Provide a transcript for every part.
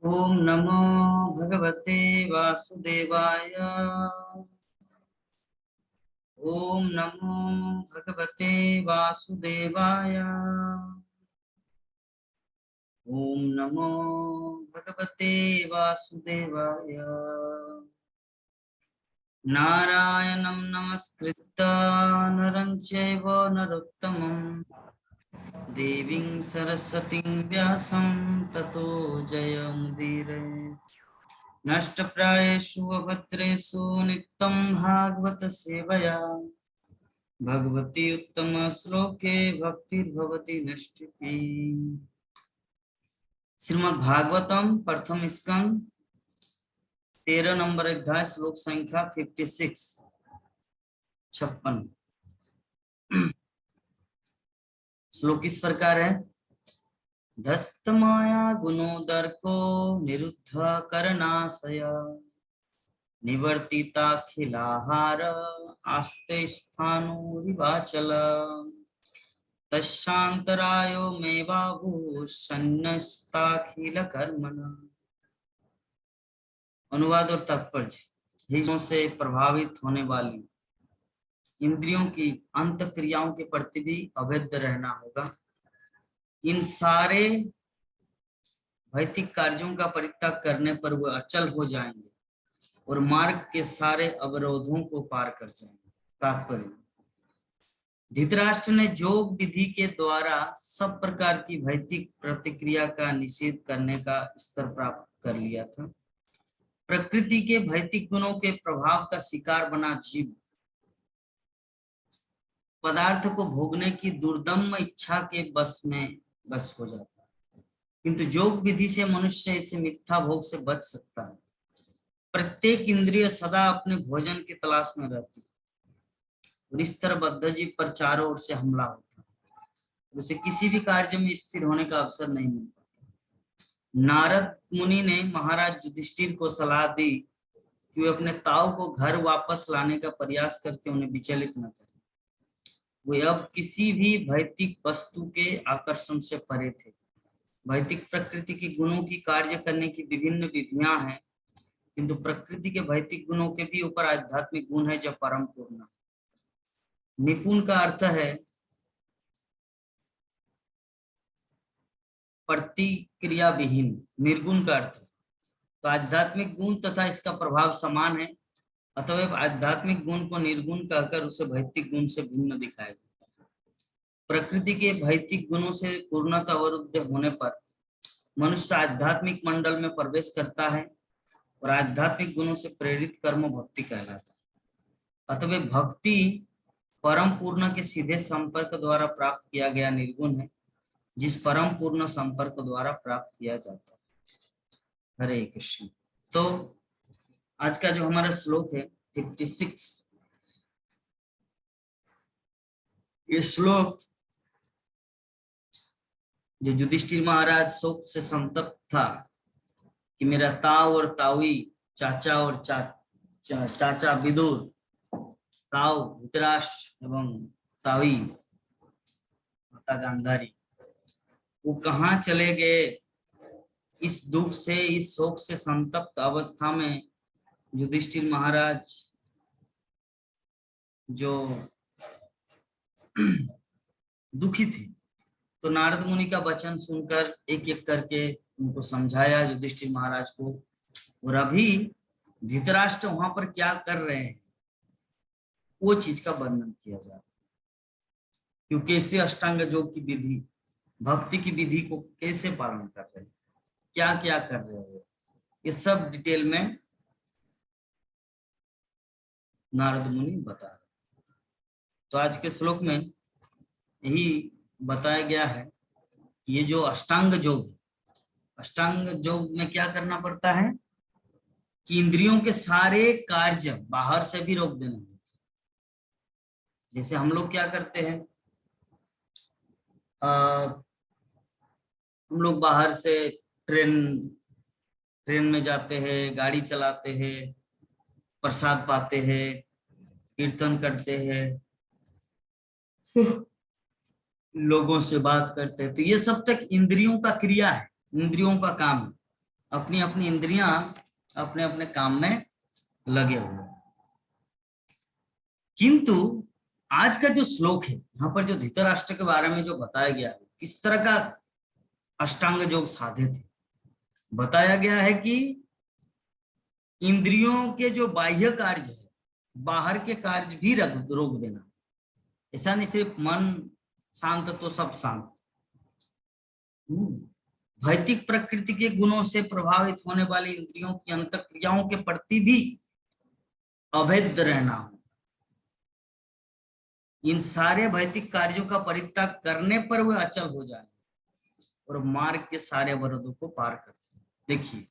ओम नमो भगवते वासुदेवाय। ओम नमो भगवते वासुदेवाय। ओम नमो भगवते वासुदेवाय। नारायणं नमस्कृत्य नरं चैव नरोत्तमं देवीं सरस्वतीं व्यासं ततो जयमुदीरये। नष्टप्रायेषु अभद्रेषु नित्यं भागवत सेवया भगवती उत्तम श्लोके भक्तिर्भवति नष्टिकी। श्रीमद् भागवतम प्रथम स्कंद 13 नंबर अध्याय श्लोक संख्या 56 56। श्लोक इस प्रकार है। धस्त माया गुणोदर को निरुद्ध करनाशय निवर्तिताखिलाहार आस्ते स्थाणुरिवाचल तस्यांतरायो मे बाहु सन्नस्ताखिल कर्मण। अनुवाद और तात्पर्य। हिजों से प्रभावित होने वाली इंद्रियों की अंत क्रियाओं के प्रति भी अभेद्य रहना होगा। इन सारे भौतिक कार्यों का परित्याग करने पर वह अचल हो जाएंगे और मार्ग के सारे अवरोधों को पार कर जाएंगे। तात्पर्य। धृतराष्ट्र ने योग विधि के द्वारा सब प्रकार की भौतिक प्रतिक्रिया का निषेध करने का स्तर प्राप्त कर लिया था। प्रकृति के भौतिक गुणों के प्रभाव का शिकार बना जीव पदार्थ को भोगने की दुर्दम्य इच्छा के बस हो जाता है, किंतु योग विधि से मनुष्य इसे मिथ्या भोग से बच सकता है। प्रत्येक इंद्रिय सदा अपने भोजन की तलाश में रहती है और इस तरह बद्ध जीव पर चारों ओर से हमला होता है, उसे किसी भी कार्य में स्थिर होने का अवसर नहीं मिल पाता। नारद मुनि ने महाराज युधिष्ठिर को सलाह दी कि वे अपने ताऊ को घर वापस लाने का प्रयास करके उन्हें विचलित न करें। वे अब किसी भी भौतिक वस्तु के आकर्षण से परे थे। भौतिक प्रकृति के गुणों की कार्य करने की विभिन्न विधियां हैं, किंतु प्रकृति के भौतिक गुणों के भी ऊपर आध्यात्मिक गुण है जो परम पूर्ण है। निपुण का अर्थ है प्रतिक्रिया विहीन। निर्गुण का अर्थ है तो आध्यात्मिक गुण तथा इसका प्रभाव समान है, अतएव आध्यात्मिक गुण को निर्गुण कहकर उसे भौतिक गुण से भिन्न दिखाएगा। प्रकृति के भौतिक गुणों से पूर्णतः अवरुद्ध होने पर मनुष्य आध्यात्मिक मंडल में प्रवेश करता है और आध्यात्मिक गुणों से प्रेरित कर्म भक्ति कहलाता है। अतः भक्ति परम पूर्ण के सीधे संपर्क द्वारा प्राप्त किया गया निर्गुण है, जिस परम पूर्ण संपर्क द्वारा प्राप्त किया जाता है। हरे कृष्ण। तो आज का जो हमारा श्लोक है 56, ये श्लोक जो युधिष्ठिर महाराज शोक से संतप्त था कि मेरा ताऊ और ताऊई, चाचा और चाचा विदुर, ताऊ धृतराष्ट्र एवं ताऊई माता गांधारी, वो कहाँ चले गए। इस दुख से, इस शोक से संतप्त अवस्था में युधिष्ठिर महाराज जो दुखी थे, तो नारद मुनि का वचन सुनकर एक एक करके उनको समझाया युधिष्ठिर महाराज को। और अभी धृतराष्ट्र वहां पर क्या कर रहे हैं वो चीज का वर्णन किया जा रहा है, क्योंकि कैसे अष्टांग योग की विधि, भक्ति की विधि को कैसे पालन कर रहे हैं, क्या क्या कर रहे हो, ये सब डिटेल में नारद मुनि बता रहे। तो आज के श्लोक में यही बताया गया है कि ये जो अष्टांग योग, अष्टांग योग में क्या करना पड़ता है कि इंद्रियों के सारे कार्य बाहर से भी रोक देना। जैसे हम लोग क्या करते हैं, हम लोग बाहर से ट्रेन में जाते हैं, गाड़ी चलाते हैं, प्रसाद पाते हैं, कीर्तन करते हैं, लोगों से बात करते हैं, तो ये सब तक इंद्रियों का क्रिया है, इंद्रियों का काम है। अपनी अपनी इंद्रियां अपने अपने काम में लगे हुए। किंतु आज का जो श्लोक है, यहाँ पर जो धृतराष्ट्र के बारे में जो बताया गया है, किस तरह का अष्टांग योग साधे थे, बताया गया है कि इंद्रियों के जो बाह्य कार्य है, बाहर के कार्य भी रोक देना। ऐसा नहीं सिर्फ मन शांत तो सब शांत। भौतिक प्रकृति के गुणों से प्रभावित होने वाली इंद्रियों की अंतःक्रियाओं के प्रति भी अभेद्य रहना हो। इन सारे भौतिक कार्यों का परित्याग करने पर वह अचल हो जाए और मार्ग के सारे अवरोधों को पार कर सके। देखिए,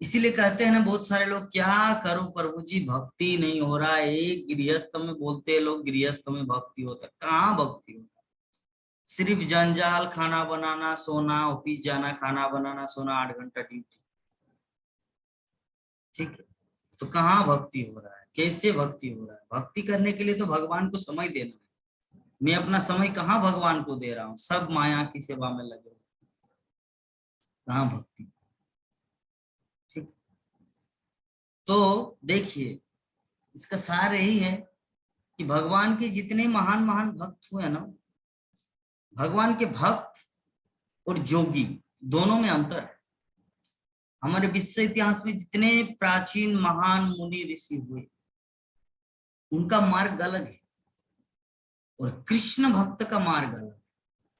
इसीलिए कहते हैं ना बहुत सारे लोग, क्या करो प्रभु जी, भक्ति नहीं हो रहा है। एक गृहस्थ में बोलते हैं लोग गृहस्थ में भक्ति होता है, कहाँ भक्ति होता है? सिर्फ जंजाल, खाना बनाना सोना, ऑफिस जाना, खाना बनाना सोना, 8 घंटा ड्यूटी। ठीक है, तो कहाँ भक्ति हो रहा है? कैसे भक्ति हो रहा है? भक्ति करने के लिए तो भगवान को समय देना है। मैं अपना समय कहाँ भगवान को दे रहा हूँ? सब माया की सेवा में लगे, कहाँ भक्ति? ठीक, तो देखिए इसका सार यही है कि भगवान के जितने महान महान भक्त हुए ना, भगवान के भक्त और जोगी दोनों में अंतर है। हमारे विश्व इतिहास में जितने प्राचीन महान मुनि ऋषि हुए, उनका मार्ग अलग है और कृष्ण भक्त का मार्ग अलग है।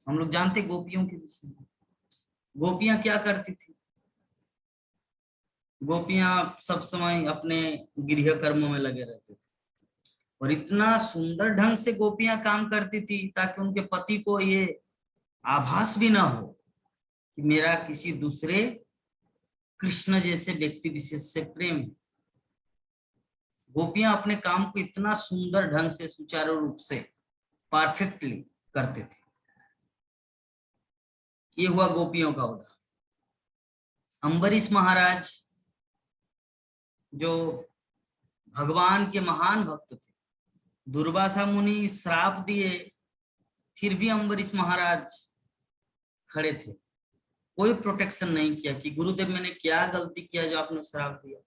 हम लोग जानते गोपियों के विषय में। गोपियां क्या करती थी? गोपियां सब समय अपने गृह कर्मों में लगे रहते थे और इतना सुंदर ढंग से गोपियां काम करती थी ताकि उनके पति को ये आभास भी ना हो कि मेरा किसी दूसरे कृष्ण जैसे व्यक्ति विशेष से प्रेम है। गोपियां अपने काम को इतना सुंदर ढंग से, सुचारू रूप से, परफेक्टली करते थे। ये हुआ गोपियों का उदाहरण। अम्बरीश महाराज जो भगवान के महान भक्त थे, दुर्वासा मुनि श्राप दिए, फिर भी अम्बरीश महाराज खड़े थे, कोई प्रोटेक्शन नहीं किया कि गुरुदेव मैंने क्या गलती किया जो आपने श्राप दिया।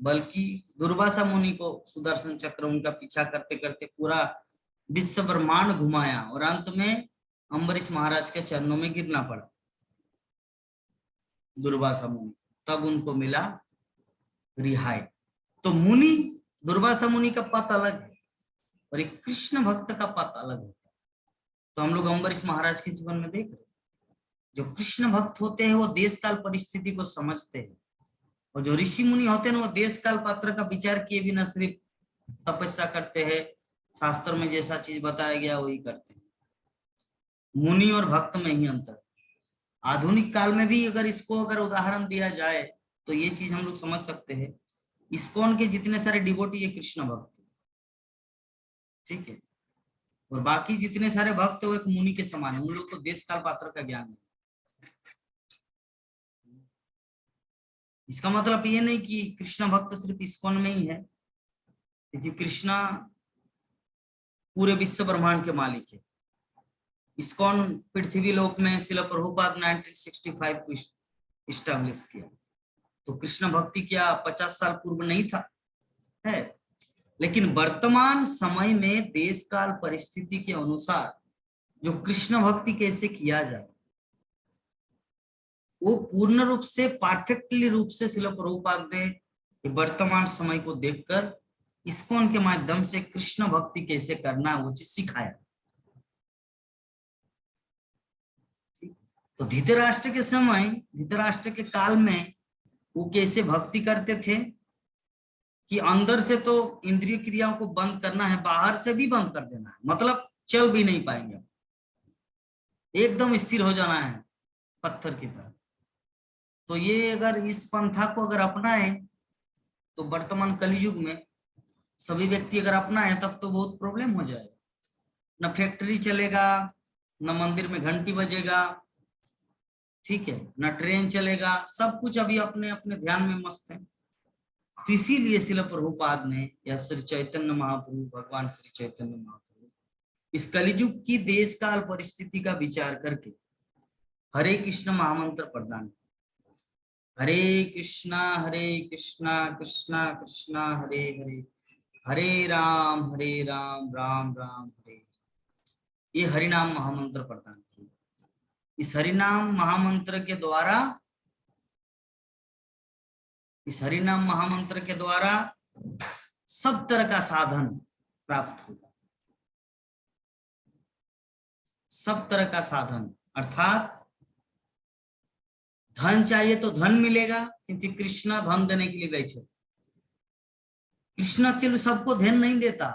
बल्कि दुर्वासा मुनि को सुदर्शन चक्र उनका पीछा करते करते पूरा विश्व ब्रह्मांड घुमाया और अंत में अम्बरीश महाराज के चरणों में गिरना पड़ा दुर्वासा मुनि, तब उनको मिला रिहाई। तो मुनि, दुर्वासा मुनि का पद अलग है और एक कृष्ण भक्त का पद अलग होता है। तो हम लोग अम्बरीश महाराज के जीवन में देख रहे हैं, जो कृष्ण भक्त होते हैं वो देश काल परिस्थिति को समझते हैं और जो ऋषि मुनि होते हैं वो देश काल पात्र का विचार किए बिना सिर्फ तपस्या करते हैं, शास्त्र में जैसा चीज बताया गया वही करते हैं। मुनि और भक्त में ही अंतर। आधुनिक काल में भी अगर इसको उदाहरण दिया जाए तो ये चीज हम लोग समझ सकते हैं। इस्कॉन के जितने सारे डिवोटी ये कृष्ण भक्त, ठीक है, और बाकी जितने सारे भक्त वो एक मुनि के समान है, उन लोग को देश काल पात्र का ज्ञान है। इसका मतलब ये नहीं कि कृष्ण भक्त सिर्फ इस्कॉन में ही है, क्योंकि कृष्णा पूरे विश्व ब्रह्मांड के मालिक है। इस्कॉन पृथ्वी लोक में श्रील प्रभुपाद 1965 को इस्टेब्लिश किया, तो कृष्ण भक्ति क्या 50 साल पूर्व नहीं था? है, लेकिन वर्तमान समय में देश काल परिस्थिति के अनुसार जो कृष्ण भक्ति कैसे किया जाए वो पूर्ण रूप से, परफेक्टली रूप से श्रील प्रभुपाद ने वर्तमान समय को देखकर इस्कॉन के माध्यम से कृष्ण भक्ति कैसे करना है वो चीज सिखाया। तो धृतराष्ट्र के समय, धृतराष्ट्र के काल में वो कैसे भक्ति करते थे कि अंदर से तो इंद्रिय क्रियाओं को बंद करना है, बाहर से भी बंद कर देना है, मतलब चल भी नहीं पाएंगे, एकदम स्थिर हो जाना है पत्थर की तरह। तो ये अगर इस पंथा को अगर अपनाए तो वर्तमान कलयुग में सभी व्यक्ति अगर अपनाए तब तो बहुत प्रॉब्लम हो जाएगा। न फैक्ट्री चलेगा, न मंदिर में घंटी बजेगा, ठीक है, न ट्रेन चलेगा, सब कुछ अभी अपने अपने ध्यान में मस्त है। तो इसीलिए श्रील प्रभुपाद ने या श्री चैतन्य महाप्रभु, भगवान श्री चैतन्य महाप्रभु इस कलियुग की देश काल परिस्थिति का विचार करके हरे कृष्ण महामंत्र प्रदान। हरे कृष्णा कृष्णा कृष्णा हरे हरे, हरे राम राम राम हरे। ये हरिनाम महामंत्र प्रदान किए। इस हरिनाम महामंत्र के द्वारा, इस हरिनाम महामंत्र के द्वारा सब तरह का साधन प्राप्त होगा। सब तरह का साधन अर्थात धन चाहिए तो धन मिलेगा, क्योंकि कृष्णा धन देने के लिए बैठे। कृष्णा चलो सबको धन नहीं देता,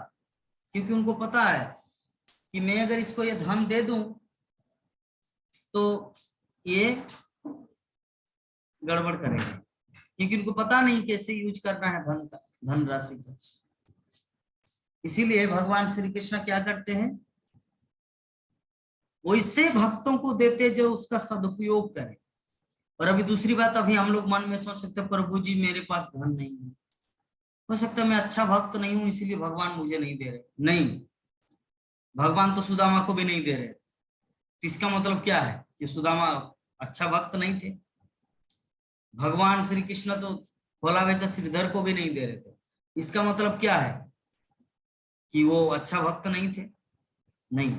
क्योंकि उनको पता है कि मैं अगर इसको ये धन दे दूं तो ये गड़बड़ करेगा, क्योंकि उनको पता नहीं कैसे यूज करना है धन का, धन राशि का। इसीलिए भगवान श्री कृष्ण क्या करते हैं, वैसे भक्तों को देते जो उसका सदुपयोग करें। और अभी दूसरी बात, अभी हम लोग मन में सोच सकते हैं प्रभु जी मेरे पास धन नहीं है, हो सकता है मैं अच्छा भक्त नहीं हूं इसीलिए भगवान मुझे नहीं दे रहे। नहीं, भगवान तो सुदामा को भी नहीं दे रहे। तो इसका मतलब क्या है कि सुदामा अच्छा भक्त नहीं थे। भगवान श्री कृष्ण तो भोला बेचा श्रीधर को भी नहीं दे रहे थे। इसका मतलब क्या है कि वो अच्छा भक्त नहीं थे? नहीं,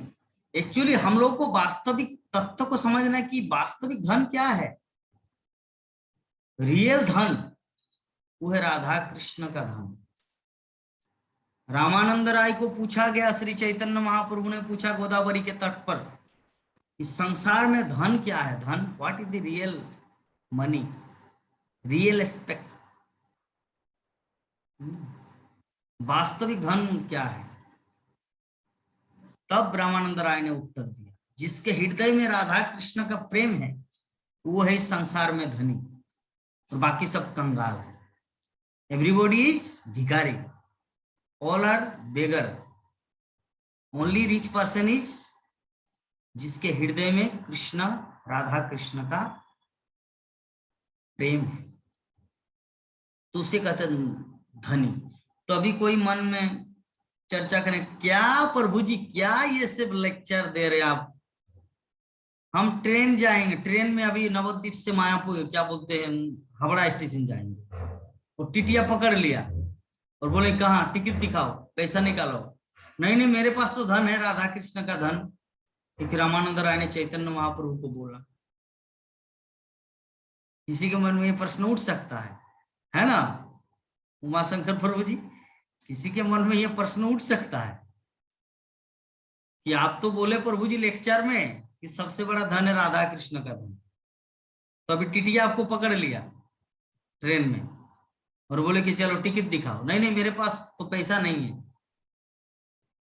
एक्चुअली हम लोग को वास्तविक तत्व को समझना है कि वास्तविक धन क्या है। रियल धन वो है राधा कृष्ण का धन। रामानंद राय को पूछा गया, श्री चैतन्य महाप्रभु ने पूछा गोदावरी के तट पर, इस संसार में धन क्या है? धन, what is the real money, real aspect, वास्तविक धन क्या है? तब रामानंद राय ने उत्तर दिया, जिसके हृदय में राधा कृष्ण का प्रेम है वो है इस संसार में धनी, और बाकी सब कंगाल है। एवरीबॉडी इज भिखारी, all are beggar, only rich person is जिसके हृदय में कृष्ण, राधा कृष्ण का प्रेम है, तो उसे कहते धनी। तो अभी कोई मन में चर्चा करें, क्या प्रभु जी क्या ये सब लेक्चर दे रहे आप? हम ट्रेन जाएंगे, ट्रेन में अभी नवद्वीप से मायापुर क्या बोलते हैं हावड़ा स्टेशन जाएंगे, और टिटिया पकड़ लिया और बोले कहाँ टिकट दिखाओ, पैसा निकालो। नहीं नहीं मेरे पास तो धन है, राधा कृष्ण का धन, क्योंकि रामानंद राय ने चैतन्य महाप्रभु को बोला। किसी के मन में ये प्रश्न उठ सकता है ना उमाशंकर प्रभु जी? किसी के मन में ये प्रश्न उठ सकता है कि आप तो बोले प्रभु जी लेक्चर में कि सबसे बड़ा धन है राधा कृष्ण का धन, तो अभी टिटिया आपको पकड़ लिया ट्रेन में और बोले कि चलो टिकट दिखाओ। नहीं नहीं मेरे पास तो पैसा नहीं है।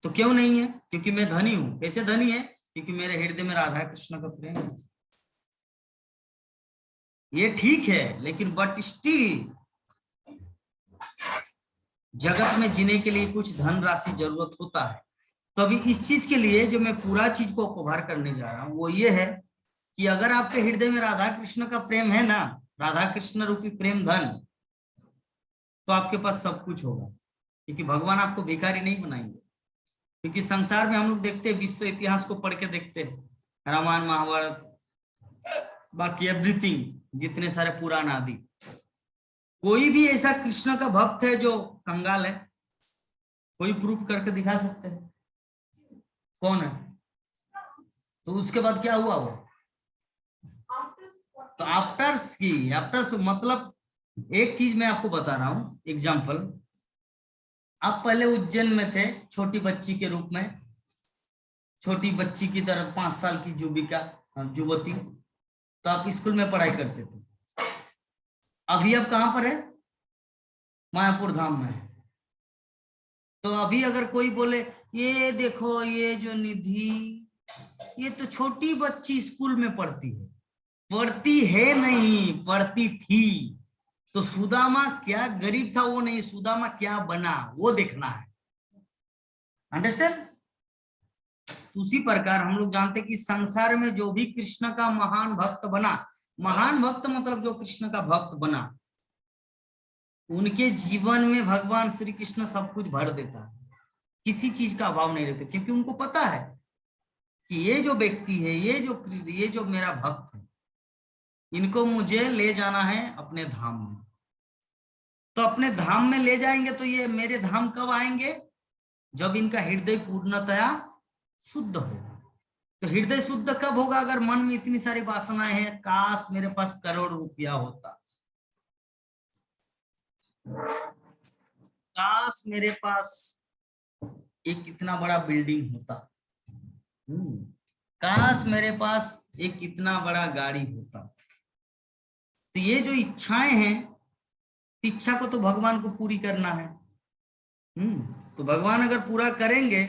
तो क्यों नहीं है? क्योंकि मैं धनी हूं। कैसे धनी है? क्योंकि मेरे हृदय में राधा कृष्ण का प्रेम है। ये ठीक है, लेकिन बट स्टिल जगत में जीने के लिए कुछ धन राशि जरूरत होता है। तो अभी इस चीज के लिए जो मैं पूरा चीज को कवर करने जा रहा हूं वो ये है कि अगर आपके हृदय में राधा कृष्ण का प्रेम है ना, राधा कृष्ण रूपी प्रेम धन, तो आपके पास सब कुछ होगा, क्योंकि भगवान आपको भिखारी नहीं बनाएंगे। क्योंकि संसार में हम लोग देखते हैं, विश्व इतिहास को पढ़ के देखते हैं, रामायण महाभारत बाकी एवरीथिंग, जितने सारे पुराण आदि, कोई भी ऐसा कृष्ण का भक्त है जो कंगाल है? कोई प्रूफ करके दिखा सकते हैं? कौन है? तो उसके बाद क्या हुआ वो? तो आफ्टर मतलब एक चीज मैं आपको बता रहा हूं एग्जांपल। आप पहले उज्जैन में थे छोटी बच्ची के रूप में, छोटी बच्ची की तरह 5 साल की युवती, तो आप स्कूल में पढ़ाई करते थे। अभी आप कहां पर है? मायापुर धाम में। तो अभी अगर कोई बोले ये देखो ये जो निधि, ये तो छोटी बच्ची स्कूल में पढ़ती है। पढ़ती है नहीं, पढ़ती थी। तो सुदामा क्या गरीब था वो नहीं, सुदामा क्या बना वो देखना है। अंडरस्टैंड? उसी प्रकार हम लोग जानते हैं कि संसार में जो भी कृष्ण का महान भक्त बना, महान भक्त मतलब जो कृष्ण का भक्त बना, उनके जीवन में भगवान श्री कृष्ण सब कुछ भर देता है, किसी चीज का अभाव नहीं रहता, क्योंकि उनको पता है कि ये जो व्यक्ति है, ये जो मेरा भक्त है, इनको मुझे ले जाना है अपने धाम में। तो अपने धाम में ले जाएंगे तो ये मेरे धाम कब आएंगे? जब इनका हृदय पूर्णतया शुद्ध होगा। तो हृदय शुद्ध कब होगा? अगर मन में इतनी सारी वासनाएं हैं, काश मेरे पास करोड़ रुपया होता, काश मेरे पास एक कितना बड़ा बिल्डिंग होता, काश मेरे पास एक कितना बड़ा गाड़ी होता। तो ये जो इच्छाएं हैं, इच्छा को तो भगवान को पूरी करना है। तो भगवान अगर पूरा करेंगे,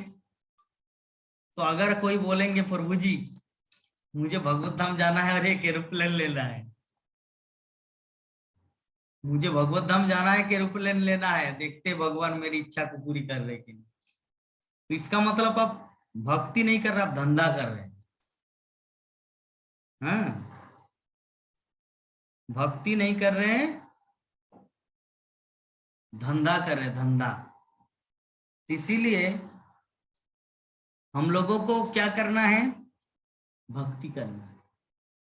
तो अगर कोई बोलेंगे प्रभु जी मुझे भगवत धाम जाना है और एक एरोप्लेन लेना है, मुझे भगवत धाम जाना है कि एरोप्लेन लेना है, देखते भगवान मेरी इच्छा को पूरी कर रहे कि नहीं। तो इसका मतलब आप भक्ति नहीं कर रहे, आप धंधा कर रहे हैं। हाँ, भक्ति नहीं कर रहे हैं, धंधा कर रहे हैं, धंधा। इसीलिए हम लोगों को क्या करना है? भक्ति करना है।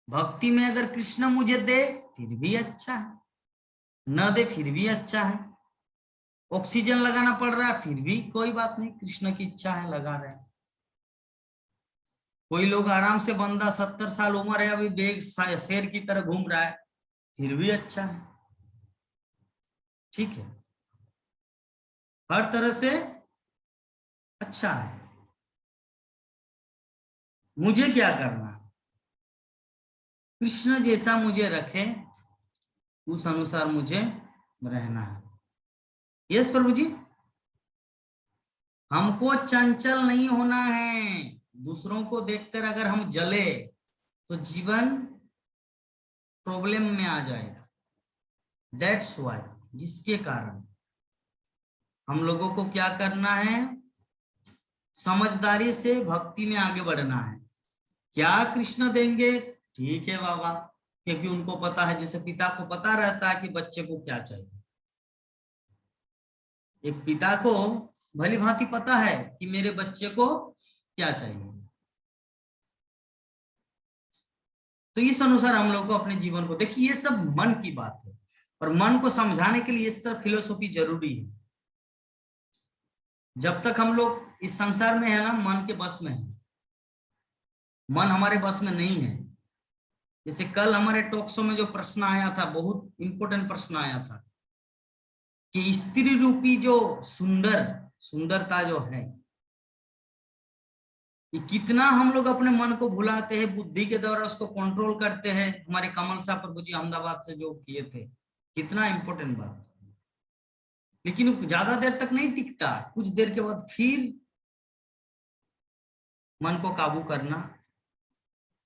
भक्ति में अगर कृष्ण मुझे दे फिर भी अच्छा है, न दे फिर भी अच्छा है। ऑक्सीजन लगाना पड़ रहा है फिर भी कोई बात नहीं, कृष्ण की इच्छा है लगा रहे हैं। कोई लोग आराम से, बंदा 70 साल उम्र है अभी बेग शेर की तरह घूम रहा है, फिर भी अच्छा है। ठीक है, हर तरह से अच्छा है। मुझे क्या करना है? कृष्ण जैसा मुझे रखे, उस अनुसार मुझे रहना है। यस प्रभु जी, हमको चंचल नहीं होना है। दूसरों को देखकर अगर हम जले तो जीवन प्रॉब्लम में आ जाएगा। दैट्स व्हाई, जिसके कारण हम लोगों को क्या करना है? समझदारी से भक्ति में आगे बढ़ना है। क्या कृष्ण देंगे? ठीक है बाबा, क्योंकि उनको पता है, जैसे पिता को पता रहता है कि बच्चे को क्या चाहिए। एक पिता को भली भांति पता है कि मेरे बच्चे को क्या चाहिए। तो इस अनुसार हम लोग को अपने जीवन को, देखिए ये सब मन की बात है, और मन को समझाने के लिए इस तरह फिलोसॉफी जरूरी है। जब तक हम लोग इस संसार में है ना, मन के बस में है, मन हमारे बस में नहीं है। जैसे कल हमारे टॉक शो में जो प्रश्न आया था, बहुत इंपॉर्टेंट प्रश्न आया था कि स्त्री रूपी जो सुंदरता जो है, कि कितना हम लोग अपने मन को भुलाते हैं, बुद्धि के द्वारा उसको कंट्रोल करते हैं। हमारे कमल साहब प्रभु जी अहमदाबाद से जो किए थे, कितना इंपॉर्टेंट बात। लेकिन ज्यादा देर तक नहीं टिकता, कुछ देर के बाद फिर मन को काबू करना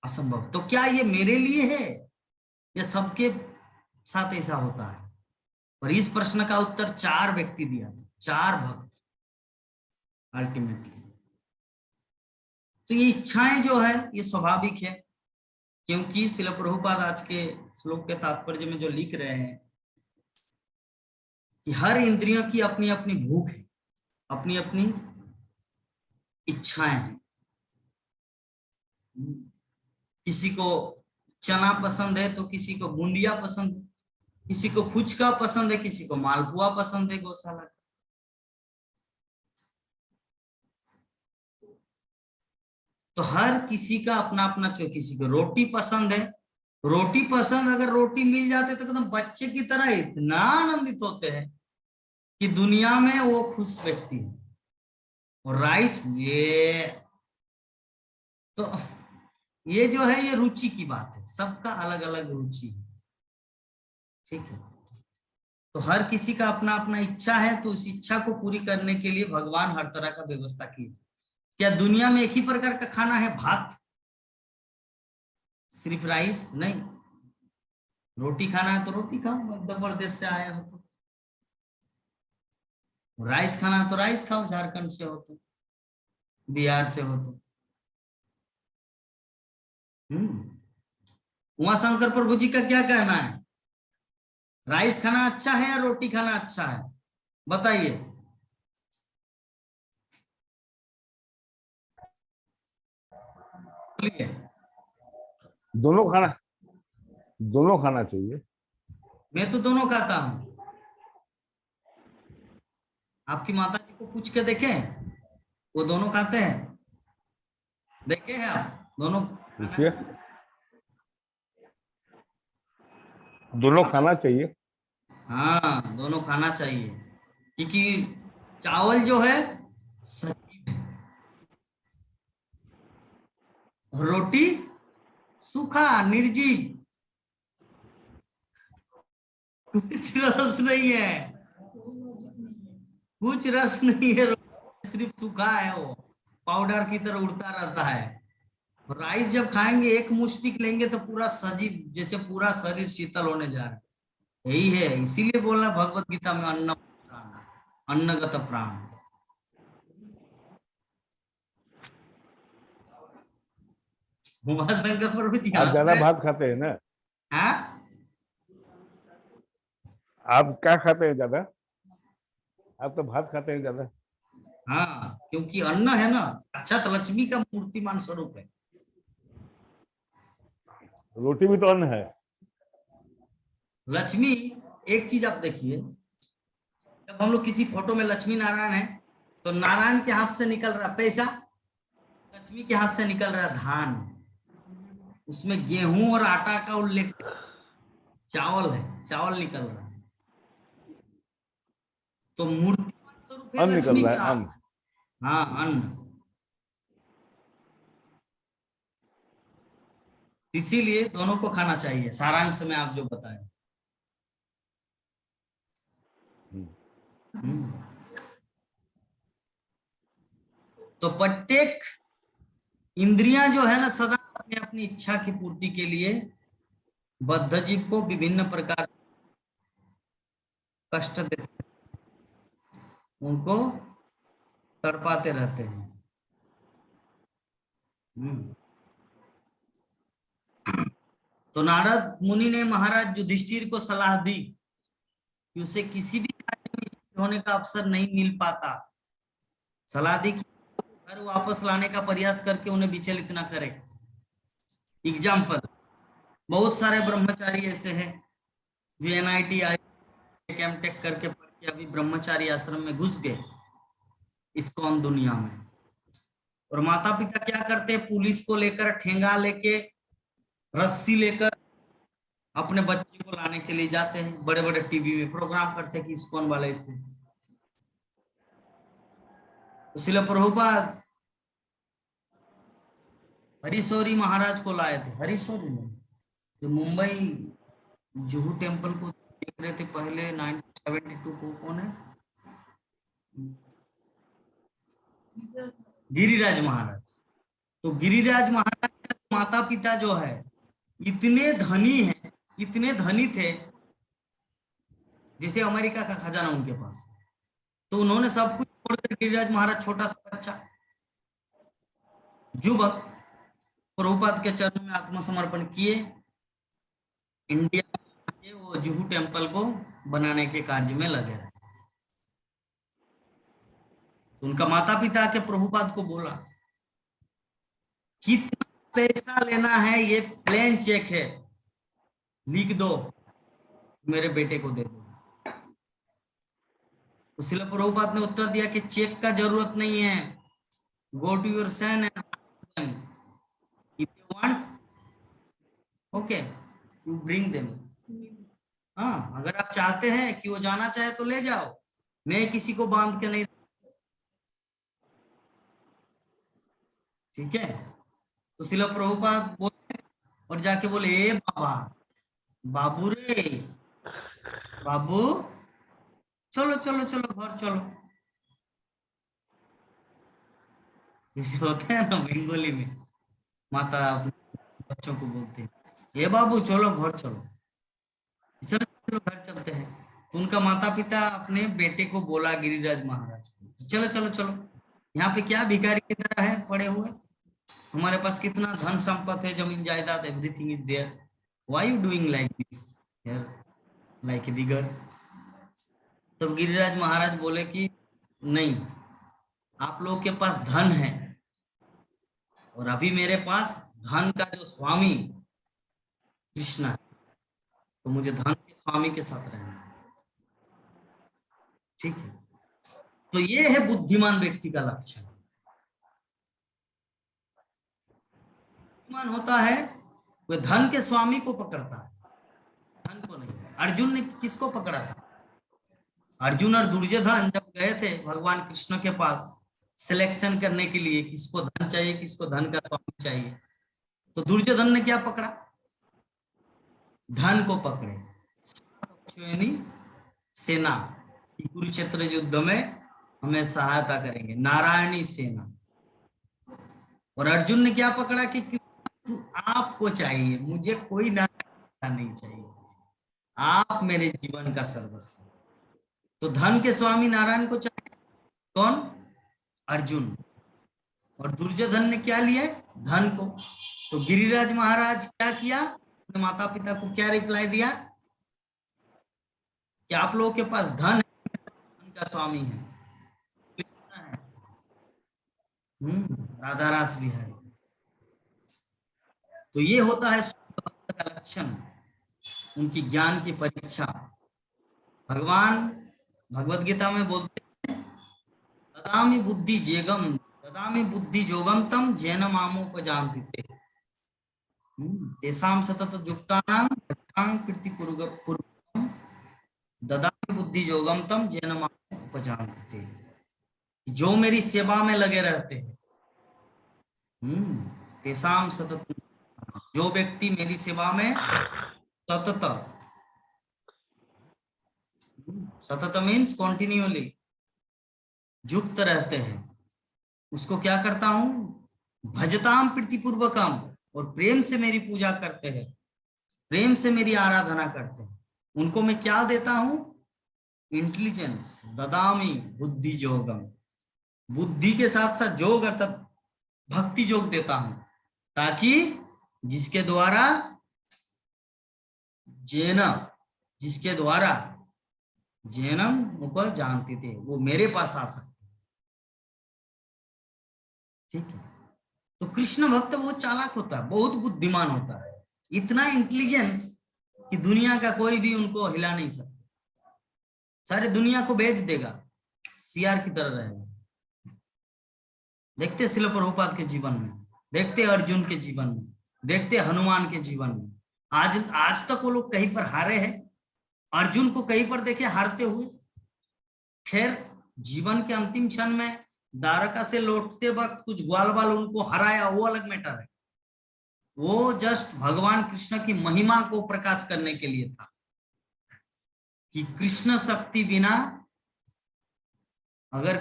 असंभव। तो क्या ये मेरे लिए है या सबके साथ ऐसा होता है? और इस प्रश्न का उत्तर 4 व्यक्ति दिया था, 4 भक्त अल्टीमेटली। तो ये इच्छाएं जो है ये स्वाभाविक है, क्योंकि श्रील प्रभुपाद आज के श्लोक के तात्पर्य में जो लिख रहे हैं कि हर इंद्रियों की अपनी अपनी भूख है, अपनी अपनी इच्छाएं हैं। किसी को चना पसंद है तो किसी को बूंदिया पसंद है, किसी को फुचका पसंद है, किसी को मालपुआ पसंद है गौशाला का। तो हर किसी का अपना अपना किसी को रोटी पसंद है, रोटी पसंद, अगर रोटी मिल जाते तो एकदम बच्चे की तरह इतना आनंदित होते हैं कि दुनिया में वो खुश व्यक्ति है। और राइस, तो ये जो है ये रुचि की बात है, सबका अलग अलग रुचि है। ठीक है, तो हर किसी का अपना अपना इच्छा है, तो उस इच्छा को पूरी करने के लिए भगवान हर तरह का व्यवस्था की। क्या दुनिया में एक ही प्रकार का खाना है? भात, सिर्फ राइस नहीं। रोटी खाना है तो रोटी खाओ, मध्य प्रदेश से आए हो तो। राइस खाना है तो राइस खाओ, झारखंड से हो तो, बिहार से हो तो। उमा शंकर प्रभु जी का क्या कहना है? राइस खाना अच्छा है या रोटी खाना अच्छा है? बताइए। बोलिए। दोनों खाना दोनों खाना चाहिए। मैं तो दोनों खाता हूँ। आपकी माता जी को पूछ के देखें, वो दोनों खाते हैं? देखे हैं आप दोनों पूछिए, खाना? दोनों खाना चाहिए। हाँ, दोनों खाना चाहिए, क्योंकि चावल जो है सजीव है, रोटी सूखा निर्जीव, कुछ रस नहीं है, कुछ रस नहीं है, सिर्फ सूखा है, वो पाउडर की तरह उड़ता रहता है। राइस जब खाएंगे, एक मुष्टिक लेंगे तो पूरा सजीव, जैसे पूरा शरीर शीतल होने जा रहा है। यही है, इसीलिए बोलना भगवत गीता में अन्न प्राण, अन्नगत प्राण। उमाशंकर प्रभु जी आप हंस ज्यादा रहे भात खाते हैं ना? हैं। आप क्या खाते हैं ज्यादा? आप तो भात खाते हैं ज्यादा। हाँ, क्योंकि अन्न है ना, साक्षात लक्ष्मी का मूर्तिमान स्वरूप है। रोटी भी तो अन्न है। लक्ष्मी, एक चीज आप देखिए, जब हम लोग किसी फोटो में लक्ष्मी नारायण है, तो नारायण के हाथ से निकल रहा पैसा, लक्ष्मी के हाथ से निकल रहा धान। उसमें गेहूं और आटा का उल्लेख, चावल है, चावल निकल रहा है। तो मूर्तिमान स्वरूप है अन्न निकल लक्ष्मी रहा का। है, अन्न। हाँ, अन्न। इसीलिए दोनों को खाना चाहिए, सारांश में आप जो बताए। हम्म। तो प्रत्येक इंद्रियां जो है ना, सदा अपनी अपनी इच्छा की पूर्ति के लिए बद्ध जीव को विभिन्न प्रकार कष्ट देते, उनको तड़पाते रहते हैं। हम्म। तो नारद मुनि ने महाराज युधिष्ठिर को सलाह दी कि उसे किसी भी कार्य में स्थिर होने का अवसर नहीं मिल पाता। सलाह दी कि घर वापस लाने का प्रयास करके उन्हें विचलित न करे। एग्जाम्पल, बहुत सारे ब्रह्मचारी ऐसे हैं जो एनआईटी आए, एमटेक करके पढ़ के अभी ब्रह्मचारी आश्रम में घुस गए इस्कॉन दुनिया में। और माता पिता क्या करते हैं, पुलिस को लेकर, ठेंगा लेके, रस्सी लेकर अपने बच्चे को लाने के लिए जाते हैं। बड़े बड़े टीवी में प्रोग्राम करते हैं कि इस्कॉन वाले इससे। तो श्रील प्रभुपाद हरीशौरी महाराज को लाए थे। हरीशौरी में जो मुंबई जुहू टेम्पल को देख रहे थे पहले 1972 को, कौन है? गिरिराज महाराज। तो गिरिराज महाराज के माता पिता जो है इतने धनी हैं, इतने धनी थे, जैसे अमेरिका का खजाना उनके पास। तो उन्होंने सब कुछ छोड़कर, गिरिराज महाराज छोटा सा बच्चा युवक प्रभुपाद के चरणों में आत्मसमर्पण किए, इंडिया के वो जुहू टेम्पल को बनाने के कार्य में लगे रहे। तो उनका माता पिता के प्रभुपाद को बोला, कितना पैसा लेना है, ये प्लेन चेक है, लिख दो, मेरे बेटे को दे दो। तो श्रील प्रभुपाद ने उत्तर दिया कि चेक का जरूरत नहीं है, go to your son and if you want, okay, you bring them. हाँ, अगर आप चाहते हैं कि वो जाना चाहे तो ले जाओ, मैं किसी को बांध के नहीं। ठीक है। तो श्रील प्रभुपाद बोले और जाके बोले, ए बाबा, बाबू रे, बाबू, चलो चलो चलो घर चलो। जैसे होता है ना बंगाली में, माता अपने बच्चों को बोलते हैं, ए बाबू चलो घर चलो, चलो चलो घर चलते हैं। तो उनका माता पिता अपने बेटे को बोला, गिरिराज महाराज को, चलो चलो चलो, यहाँ पे क्या भिखारी की तरह है पड़े हुए, हमारे पास कितना धन संपत्ति है, जमीन जायदाद, everything is there, why you doing like this here, like a bigger. तो गिरिराज महाराज बोले कि नहीं, आप लोगों के पास धन है, और अभी मेरे पास धन का जो स्वामी कृष्ण है, तो मुझे धन के स्वामी के साथ रहना है। ठीक है, तो ये है बुद्धिमान व्यक्ति का लक्षण। बुद्धिमान होता है वह धन के स्वामी को पकड़ता है, धन को नहीं। अर्जुन ने किसको पकड़ा था? अर्जुन और दुर्योधन जब गए थे भगवान कृष्ण के पास सिलेक्शन करने के लिए, किसको धन चाहिए, किसको धन का स्वामी चाहिए, तो दुर्योधन ने क्या पकड़ा? धन को पकड़े। सेना कि कुरुक्षेत्र युद्ध में हमें सहायता करेंगे, नारायणी सेना। और अर्जुन ने क्या पकड़ा कि आपको चाहिए, मुझे कोई नारायण नहीं चाहिए, आप मेरे जीवन का सर्वस्व। तो धन के स्वामी नारायण को चाहिए, कौन? अर्जुन। और दुर्योधन ने क्या लिया? धन को। तो गिरिराज महाराज क्या किया? अपने माता पिता को क्या रिप्लाई दिया कि आप लोगों के पास धन है, धन का स्वामी है, राधा रास बिहारी। तो ये होता है भक्त का लक्षण, उनकी ज्ञान की परीक्षा। भगवान भगवत गीता में बोलते हैं, ददामि बुद्धि जेगम ददामि बुद्धि जोगम तम जैन मामोपजान्ति ते तेषां सतत युक्तानां कीर्ति पूर्वकं ददामि बुद्धि जोगम तम जैन मामोपजान्ति ते। जो मेरी सेवा में लगे रहते हैं, तेषां सतत, जो व्यक्ति मेरी सेवा में सतत, सतत मीन्स कॉन्टिन्यूअली युक्त रहते हैं, उसको क्या करता हूं? भजताम प्रीतिपूर्वकम, और प्रेम से मेरी पूजा करते हैं, प्रेम से मेरी आराधना करते हैं, उनको मैं क्या देता हूं? इंटेलिजेंस। ददामी बुद्धि जोगम, बुद्धि के साथ साथ जोग अर्थात भक्ति जोग देता हूं, ताकि जिसके द्वारा जिसके द्वारा जैनम उपजान्ति थे, वो मेरे पास आ सकते। ठीक है, तो कृष्ण भक्त बहुत चालाक होता है, बहुत बुद्धिमान होता है, इतना इंटेलिजेंस कि दुनिया का कोई भी उनको हिला नहीं सकता, सारी दुनिया को बेच देगा, सीआर की तरह रहेगा। देखते श्रील प्रभुपाद के जीवन में, देखते अर्जुन के जीवन में, देखते हनुमान के जीवन में, आज तक वो लोग कहीं पर हारे हैं? अर्जुन को कहीं पर देखे हारते हुए? खैर, जीवन के अंतिम क्षण में द्वारका से लौटते वक्त कुछ ग्वाल बाल उनको हराया, वो अलग मैटर है, वो जस्ट भगवान कृष्ण की महिमा को प्रकाश करने के लिए था कि कृष्ण शक्ति बिना, अगर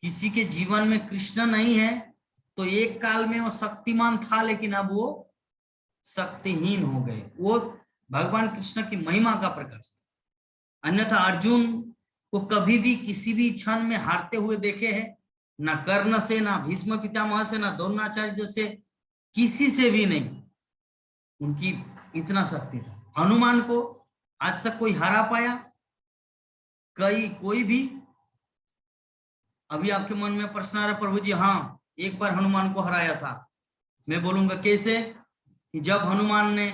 किसी के जीवन में कृष्ण नहीं है तो एक काल में वो शक्तिमान था, लेकिन अब वो शक्तिहीन हो गए। वो भगवान कृष्ण की महिमा का प्रकाश था। अन्यथा अर्जुन को कभी भी किसी भी क्षण में हारते हुए देखे हैं? ना कर्ण से, ना भीष्म पितामह से, ना द्रोणाचार्य से, किसी से भी नहीं। उनकी इतना शक्ति था। हनुमान को आज तक कोई हरा पाया? कोई भी? अभी आपके मन में प्रश्न आ रहा, प्रभु जी हाँ, एक बार हनुमान को हराया था। मैं बोलूंगा कैसे, कि जब हनुमान ने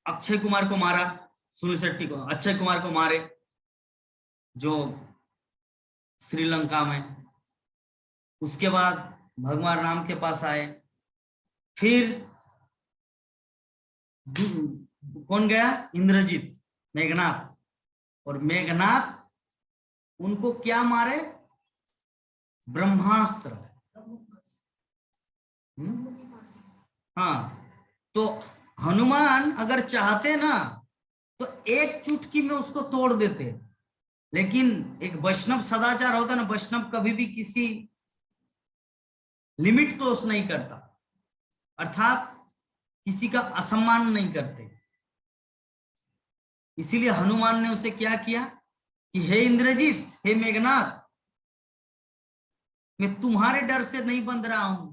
अक्षय कुमार को मारा, सुनील शेट्टी को, अक्षय कुमार को मारे जो श्रीलंका में, उसके बाद भगवान राम के पास आए, फिर कौन गया? इंद्रजीत, मेघनाथ, और मेघनाथ उनको क्या मारे? ब्रह्मास्त्र। हाँ, तो हनुमान अगर चाहते ना तो एक चुटकी में उसको तोड़ देते, लेकिन एक वैष्णव सदाचार होता ना, वैष्णव कभी भी किसी लिमिट क्रॉस नहीं करता, अर्थात किसी का असम्मान नहीं करते। इसीलिए हनुमान ने उसे क्या किया कि हे इंद्रजीत, हे मेघनाथ, मैं तुम्हारे डर से नहीं बंध रहा हूं,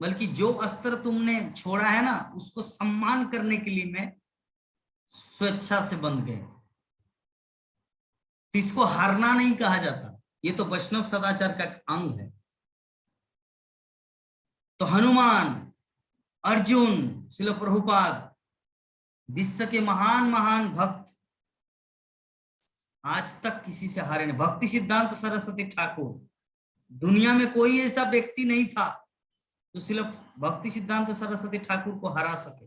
बल्कि जो अस्त्र तुमने छोड़ा है ना, उसको सम्मान करने के लिए मैं स्वेच्छा से बंध गए। तो इसको हारना नहीं कहा जाता, ये तो वैष्णव सदाचार का अंग है। तो हनुमान, अर्जुन, श्रील प्रभुपाद, विश्व के महान महान भक्त आज तक किसी से हारे नहीं। भक्ति सिद्धांत सरस्वती ठाकुर, दुनिया में कोई ऐसा व्यक्ति नहीं था जो सिर्फ भक्ति सिद्धांत सरस्वती ठाकुर को हरा सके।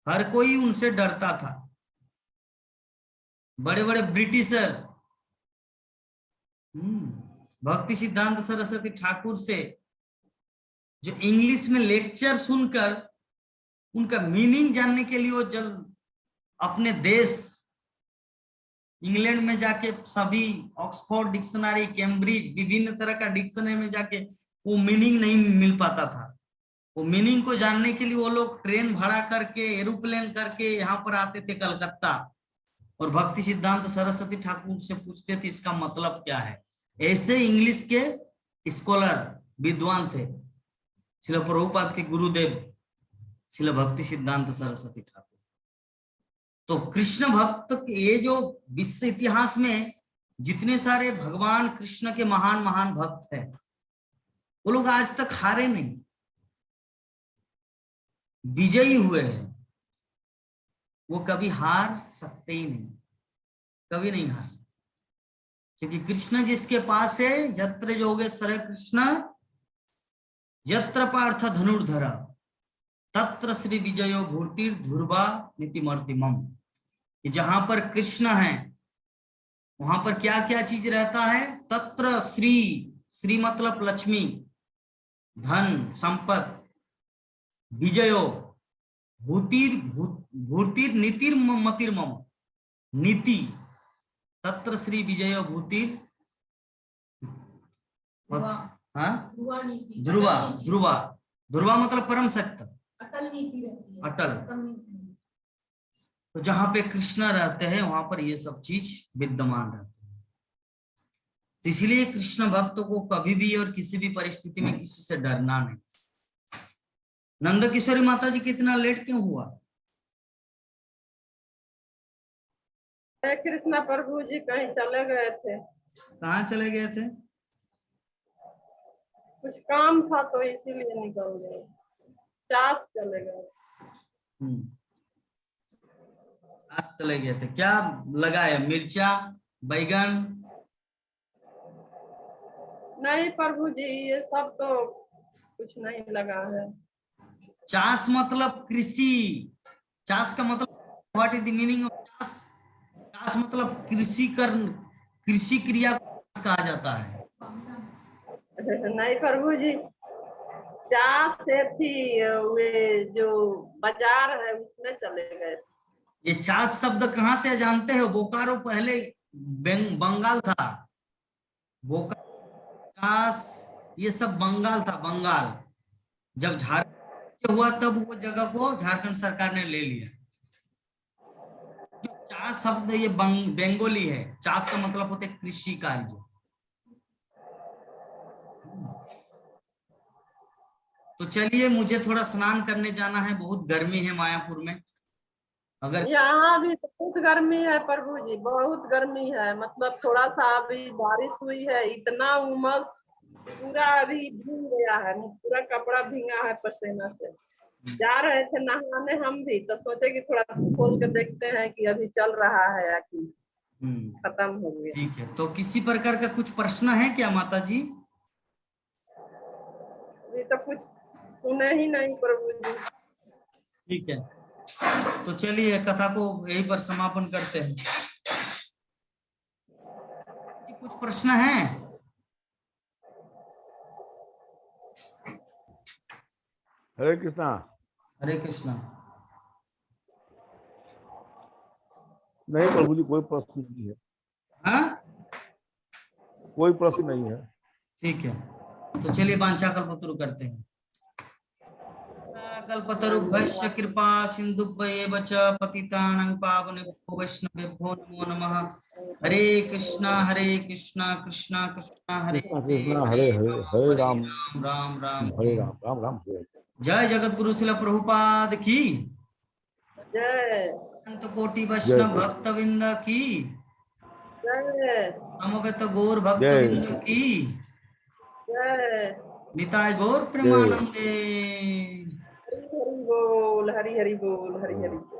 हर कोई उनसे डरता था। बड़े बड़े ब्रिटिशर भक्ति सिद्धांत सरस्वती ठाकुर से जो इंग्लिश में लेक्चर सुनकर उनका मीनिंग जानने के लिए वो जब अपने देश इंग्लैंड में जाके सभी ऑक्सफोर्ड डिक्शनरी, कैम्ब्रिज, विभिन्न तरह का डिक्शनरी में जाके वो मीनिंग नहीं मिल पाता था। वो मीनिंग को जानने के लिए वो लोग ट्रेन भाड़ा करके, एरोप्लेन करके यहाँ पर आते थे कलकत्ता, और भक्ति सिद्धांत सरस्वती ठाकुर से पूछते थे इसका मतलब क्या है। ऐसे इंग्लिश के स्कॉलर, विद्वान थे श्रील प्रभुपाद के गुरुदेव श्रील भक्ति सिद्धांत सरस्वती ठाकुर। तो कृष्ण भक्त ये जो विश्व इतिहास में जितने सारे भगवान कृष्ण के महान महान भक्त हैं, वो लोग आज तक हारे नहीं, विजयी हुए हैं। वो कभी हार सकते ही नहीं, कभी नहीं हार सकते, क्योंकि कृष्ण जिसके पास है, यत्र योगेश्वर कृष्ण यत्र पार्थ धनुर्धर तत्र श्री विजयो भूर्तिर ध्रुवा नीतिमर्तिमम। जहां पर कृष्ण है वहां पर क्या क्या चीज रहता है? तत्र श्री, श्री मतलब लक्ष्मी, धन, संपत्ति, विजयो, भूतिर नीतिर मतिर्मम, नीति, तत्र श्री विजयो भूतिर ध्रुवा, ध्रुवा, ध्रुवा मतलब परम सत्य, अटल नीति रहती है, अटल। तो जहां पे कृष्ण रहते हैं वहां पर ये सब चीज विद्यमान रहती है। तो इसलिए कृष्ण भक्तों को कभी भी और किसी भी परिस्थिति में किसी से डरना नहीं। नंद किशोरी माता जी कितना लेट क्यों हुआ? कृष्णा प्रभु जी कहीं चले गए थे। कहाँ चले गए थे? कुछ काम था तो इसीलिए निकल गए, चास चले गए। आज चले गए थे। क्या लगाया? मिर्चा, बैगन? नहीं प्रभु जी, ये सब तो कुछ नहीं लगा है। चास मतलब कृषि। चास का मतलब what is the meaning of Chas? Chas मतलब कृषि क्रिया को कहा जाता है। नहीं प्रभु जी, चास से थी वे जो बाजार है उसमें चले गए। ये चास शब्द कहाँ से जानते हो? बोकारो पहले बंगाल था। चास ये सब बंगाल था। बंगाल जब झारखंड हुआ तब वो जगह को झारखंड सरकार ने ले लिया। चास शब्द ये बंगाली है। चास का मतलब होता है कृषि कार्य। तो चलिए, मुझे थोड़ा स्नान करने जाना है, बहुत गर्मी है मायापुर में। अगर यहाँ भी बहुत गर्मी है प्रभु जी, बहुत गर्मी है। मतलब थोड़ा सा अभी बारिश हुई है, इतना उमस, पूरा अभी भीग गया है, पूरा कपड़ा भींगा है पसीना से। जा रहे थे नहाने हम भी, तो सोचे कि थोड़ा खोल के देखते हैं कि अभी चल रहा है या कि खत्म हो गया। ठीक है, तो किसी प्रकार का कुछ प्रश्न है क्या माता जी? अभी तो कुछ सुने ही नहीं प्रभु जी। ठीक है, तो चलिए कथा को यहीं पर समापन करते हैं। कुछ प्रश्न है? हरे कृष्णा। हरे कृष्णा। नहीं प्रभु जी, कोई प्रश्न नहीं है। हाँ, कोई प्रश्न नहीं है। ठीक है, तो चलिए वांछा कल्पतरु करते हैं। कल्पतरुभ्यश्च कृपा सिन्धुभ्येव च पतितानां पावनेभ्यो वैष्णवेभ्यो नमो नमः। हरे कृष्णा कृष्णा कृष्णा हरे कृष्णा हरे हरे, हरे राम राम राम हरे राम, राम राम हरे। जय जगत गुरु श्रील प्रभुपाद की जय। अनंत कोटि वैष्णव भक्तवृंद की जय। समवेत गौर भक्तवृंद की जय। निताय गौर प्रेमानंदे। हरि हरि बोल। बोल, हरि हरि बोल, हरि हरि बोल।